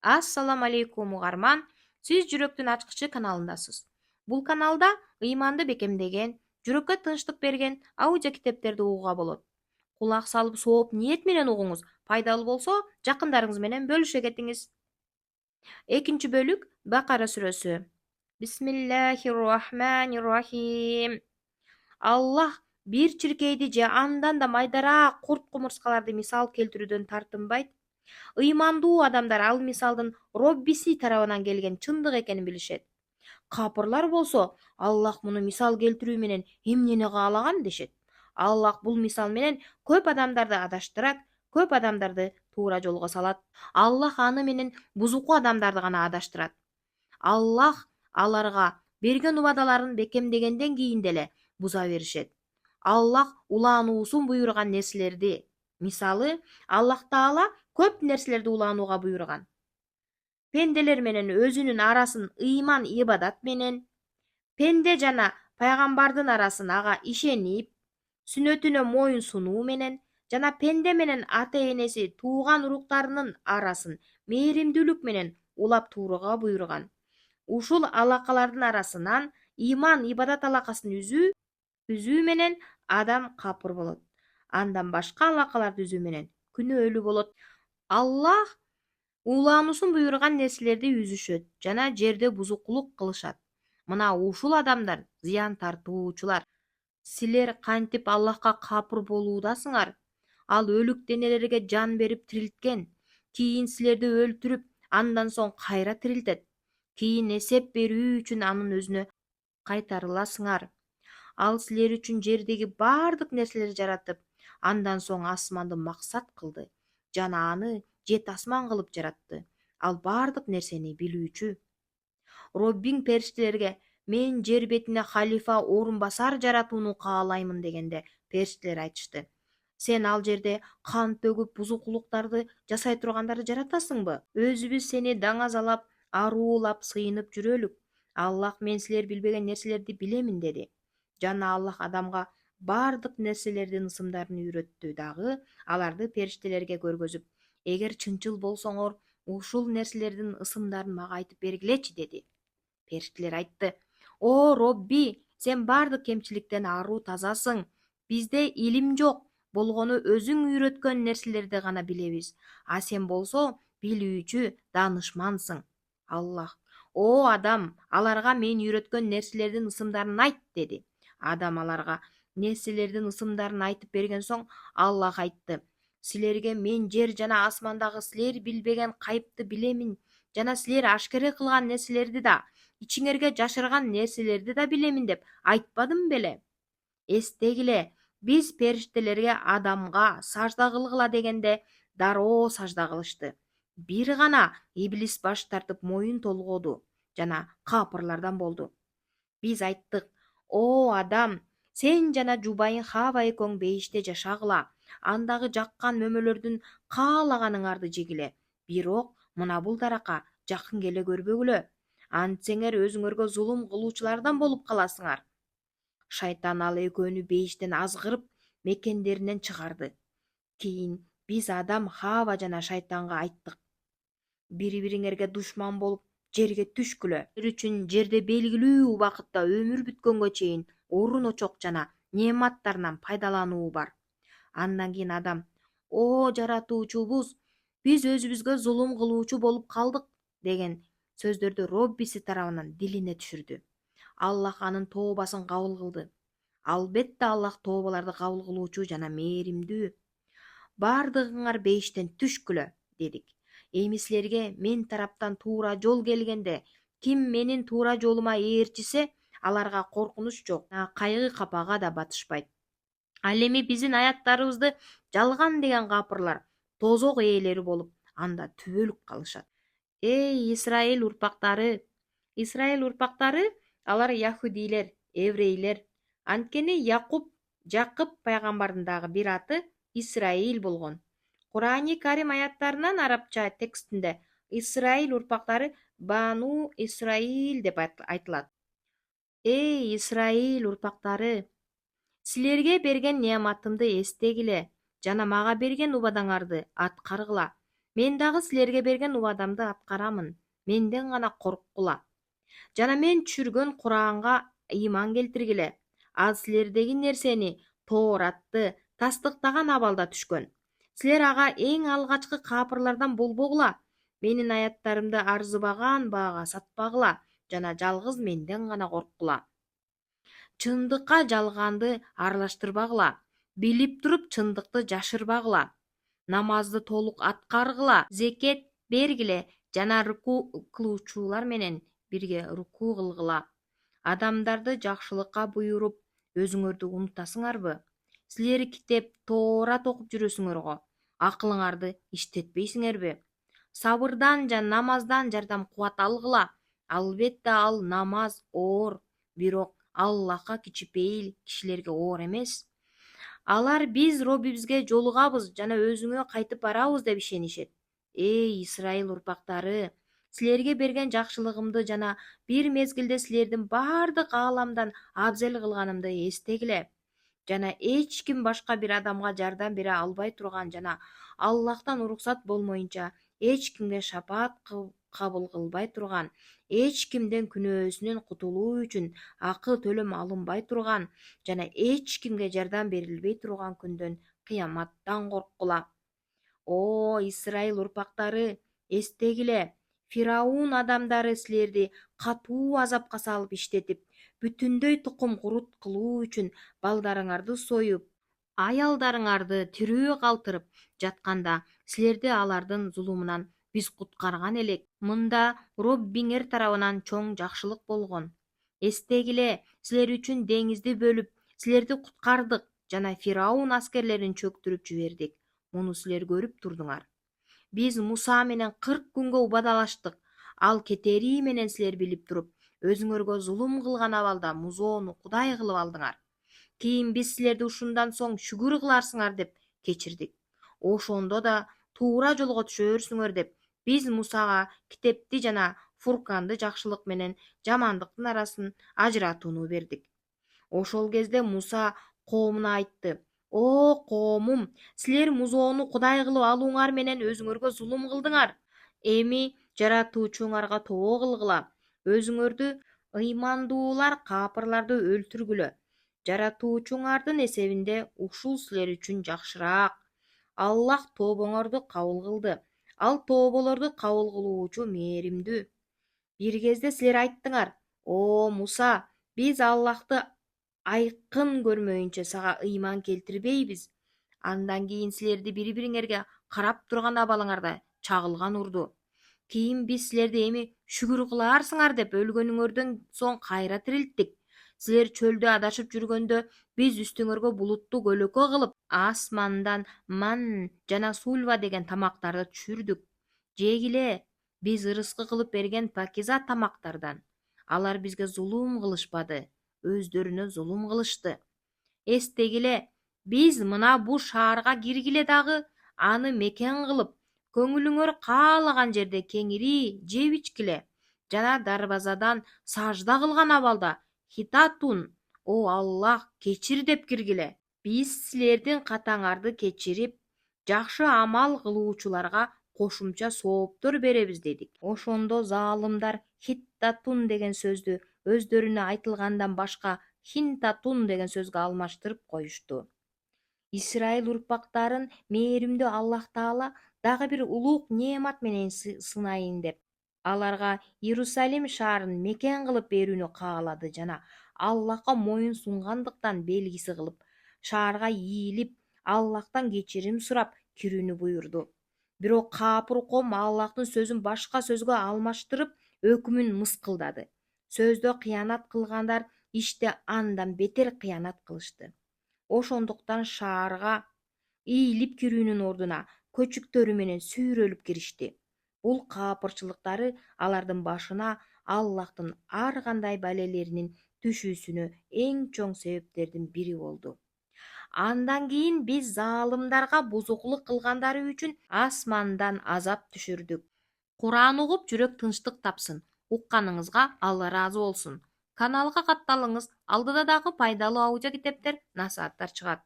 Assalamu alaikum угарман. Сиз жүрөктүн ачкычы каналындасыз. Бул каналда ыйманды бекемдеген, жүрөккө тынчтык берген аудио китептерди угууга болот. Кулак салып сооп ниет менен угуңуз. Пайдалуу болсо, жакындарыңыз менен бөлүшө кетиңиз. Экинчи бөлүк Бакара сүрөсү. Бисмиллахир-рахманир-рахим. Аллах бир чиркейди же андан да майдараак курт кумурскаларды мисал келтирүүдөн тартынбайт. Ыймандуу адамдар ал мисалдын Роббиси тарабынан келген чындык экенин билишет. Капырлар болсо, Аллах муну мисал келтирүү менен эмнени каалаган дешет. Аллах бул мисал менен көп адамдарды адаштырат, көп адамдарды туура жолго салат. Аллах аны менен бузуку адамдарды гана адаштырат. Аллах аларга берген убадаларын бекемдегенден кийин деле буза беришет. Аллах улануусун буйруган нерселерди, мисалы, Аллах Таала көп нерселерди уланууга буйруган. Пенделер менен өзүнүн арасын ыйман ибадат менен, пенде жана пайгамбардын арасын ага ишенип, сүннөтүнө моюн сунуу менен, жана пенде менен ата энеси, тууган уруктарынын арасын мээримдүүлүк менен улап турууга буйруган. Ушул алакалардын арасынан ыйман ибадат алакасын үзүү менен адам капыр болот. Андан башка алакаларды үзүү менен күнөөлүү болот. Аллах улануусун буйруган нерселерди үзүшөт жана жерде бузукулук кылышат. Мына ушул адамдар зыян тартуучулар. Силер кантип Аллахка капыр болуудасыңар? Ал өлүк денелерге жан берип тирилткен, кийин силерди өлтүрүп, андан соң кайра тирилтет. Кийин эсеп берүү үчүн анын өзүнө кайтарыласыңар. Ал силер үчүн жердеги баардык нерселерди жаратып, андан соң асманды максат кылды жана аны жет асман кылып жаратты. Ал баардык нерсени билүүчү. Роббиң периштелерге мен жер бетине халифа орун басар жаратууну каалаймын дегенде периштелер айтышты. Сен ал жерде кан төгүп бузукулуктарды жасай тургандарды жаратасыңбы? Өзүбүз сени даңазалап, аруулап, сыйынып жүрөлүк. Аллах мен силер билбеген нерселерди билемин деди. Жана Аллах адамга баардык нерселердин ысымдарын үйрөттү дагы аларды периштелерге көргөзүп, эгер чынчыл болсоңор, ушул нерселердин ысымдарын мага айтып бергилечи деди. Периштелер айтты: О Робби, сен баардык кемчиликтен аруу тазасың. Бизде илим жок, болгону өзүң үйрөткөн нерселерди гана билебиз. А сен болсо билүүчү, даанышмансың. Аллах: О адам, аларга мен үйрөткөн нерселердин ысымдарын айт деди. Адам аларга нерселердин ысымдарын айтып берген соң Аллах айтты: Силерге мен жер жана асмандагы силер билбеген кайыпты билемин, жана силер ашкере кылган нерселерди да, ичиңерге жашырган нерселерди да билемин деп айтпадым беле? Эстегиле, биз периштелерге адамга сажда кылгыла дегенде дароо сажда кылышты. Бир гана иблис баш тартып моюн толгоду жана капырлардан болду. Биз айттык: О адам, сен жана жубайың Хава экөөң бейиште жашагыла, андагы жаккан мөмөлөрдүн каалаганыңарды жегиле. Бирок мына бул тарака жакын келе көрбөгүлө. Антсеңер өзүңөргө зулум кылуучулардан болуп каласыңар. Шайтан ал экөөнү бейиштен азгырып, мекендеринен чыгарды. Кийин биз адам, Хава жана шайтанга айттык: бири-бириңерге душман болуп, жерге түшкүлө. Силер үчүн жерде белгилүү убакытта өмүр бүткөнгө чейин орун очок жана неаматтарынан пайдалануу бар. Андан кийин адам: О жаратуучубуз, биз өзүбүзгө зулум кылуучу болуп калдык деген сөздөрдү Роббиси тарабынан дилине түшүрдү. Аллах анын тообасын кабыл кылды. Албетте Аллах тообаларды кабыл кылуучу жана мээримдүү. Баардыгыңар бейиштен түшкүлө, дедик. Эми силерге мен тараптан туура жол келгенде, ким менин туура жолума ээрчисе, аларга коркунуч жок, кайгы капага да батышпайт. Ал эми биздин аяттарыбызды жалган деген капырлар тозок ээлери болуп, анда түбөлүк калышат. Эй Исраил урпактары! Исраил урпактары алар яхудилер, еврейлер. Анткени Жакып пайгамбардын дагы бир аты Исраил болгон. Курани Карим аяттарынан арабча текстинде Исраил урпактары Бану Исраил деп айтылат. Эй Исраил урпактары! Силерге берген неаматымды эстегиле жана мага берген убадаңарды аткаргыла. Мен дагы силерге берген убадамды аткарамын. Менден гана корккула. Жана мен түшүргөн Куранга ыйман келтиргиле. Ал силердеги нерсени Тооратты тастыктаган абалда түшкөн. Силер ага эң алгачкы капырлардан болбогула. Менин аяттарымды арзыбаган баага сатпагыла жана жалгыз менден гана корккула. Чындыкка жалганды аралаштырбагыла. Билип туруп чындыкты жашырбагыла. Намазды толук аткаргыла, зекет бергиле жана руку кылуучулар менен бирге руку кылгыла. Адамдарды жакшылыкка буйруп, өзүңөрдү унутасыңарбы? Силер китеп Тоорат окуп жүрөсүңөр го. Акылыңарды иштетпейсиңерби? Сабырдан жана намаздан жардам кубат алгыла. Албетте ал намаз оор, бирок Аллахка кичипейил кишилерге оор эмес. Алар биз Роббибизге жолугабыз жана өзүңө кайтып барабыз деп ишенишет. Эй Исрайыл урпактары, силерге берген жакшылыгымды жана бир мезгилде силердин бардык ааламдан абзел кылганымды эстегиле. Жана эч ким башка бир адамга жардам бере албай турган жана Аллахтан уруксат болмоюнча эч кимге шапаат кабыл кылбай турган, эч кимден күнөөсүнөн кутулуу үчүн акы төлөм алынбай турган жана эч кимге жардам берилбей турган күндөн, кыяматтан корккула. О, Исрайыл урпактары, эстегиле, Фираун адамдары силерди катуу азапка салып иштетип, бүтүндөй тукум курут кылуу үчүн балдарыңарды союп, аялдарыңарды тирүү калтырып жатканда, силерди алардын зулумунан биз куткарган элек. Мында Роббиңер тарабынан чоң жакшылык болгон. Эстегиле, силер үчүн деңизди бөлүп, силерди куткардык жана Фираун аскерлерин чөктүрүп жибердик. Муну силер көрүп турдуңар. Биз Муса менен 40 күнгө убадалаштык. Ал кетери менен силер билип туруп, өзүңөргө зулум кылган абалда музоону кудай кылып алдыңар. Кийин биз силерди ушундан соң шүгүр кыларсыңар деп кечирдик. Ошондо да туура жолго түшөрсүңөр деп биз Мусага китепти жана Фурканды, жакшылык менен жамандыктын арасын ажыратууну бердик. Ошол кезде Муса коомуна айтты: О коомум, силер музоону кудай кылып алууңар менен өзүңөргө зулум кылдыңар. Эми жаратуучуңарга тобо кылгыла. Өзүңөрдү ыймандуулар капырларды өлтүргүлө. Жаратуучуңардын эсебинде ушул силер үчүн жакшыраак. Аллах тобоңорду кабыл кылды. Ал тоболорду кабыл кылуучу мээримдүү. Бир кезде силер айттыңар: О Муса, биз Аллахты айкын көрмөйүнчө сага ыйман келтирбейбиз. Андан кийин силерди бири-бириңерге карап турган абалыңарда чагылган урду. Кийин биз силерди эми шүгүр кыларсыңар деп өлгөнүңөрдөн соң кайра тирилттик. Силер чөлдө адашып жүргөндө биз үстүңөргө булутту көлөкө кылып, асмандан ман жана сульва деген тамактарды түшүрдүк. Жегиле, биз ырыскы кылып берген пакиза тамактардан. Алар бизге зулум кылышпады, өздөрүнө зулум кылышты. Эстегиле, биз мына бу шаарга киргиле дагы аны мекен кылып, көңүлүңөр каалаган жерде кеңири жеп ичкиле жана дарбазадан сажда кылган абалда хитатун, о Аллах, кечир деп киргиле. Биз силердин катаңарды кечирип, жакшы амал кылуучуларга кошумча сооптор беребиз дедик. Ошондо заалымдар хиттатун деген сөздү өздөрүнө айтылгандан башка хинтатун деген сөзгө алмаштырып коюшту. Исрайыл урпактарын мээримдүү Аллах Таала дагы бир улуг неемат менен сынайын деп аларга Иерусалим шаарын мекен кылып берүүнү каалады жана Аллахка моюн сунгандыктан белгиси кылып, шаарга ийилип, Аллахтан кечирим сурап кирүүнү буйрду. Бирок капыр коом Аллахтын сөзүн башка сөзгө алмаштырып, өкүмүн мыскылдады. Сөздө кыянат кылгандар иште андан бетер кыянат кылышты. Ошондуктан шаарга ийилип кирүүнүн ордуна көчүктөрү менен сүйрөлүп киришти. Бул капырчылыктары алардын башына Аллахтын ар кандай балелеринин түшүүсүнө эң чоң себептердин бири болду. Андан кийин биз заалымдарга бузукулук кылгандары үчүн асмандан азап түшүрдүк. Куран угуп жүрөк тынчтык тапсын. Укканыңызга Алла ыраазы болсун. Каналга катталыңыз. Алдыда дагы пайдалуу аудио китептер, насааттар чыгат.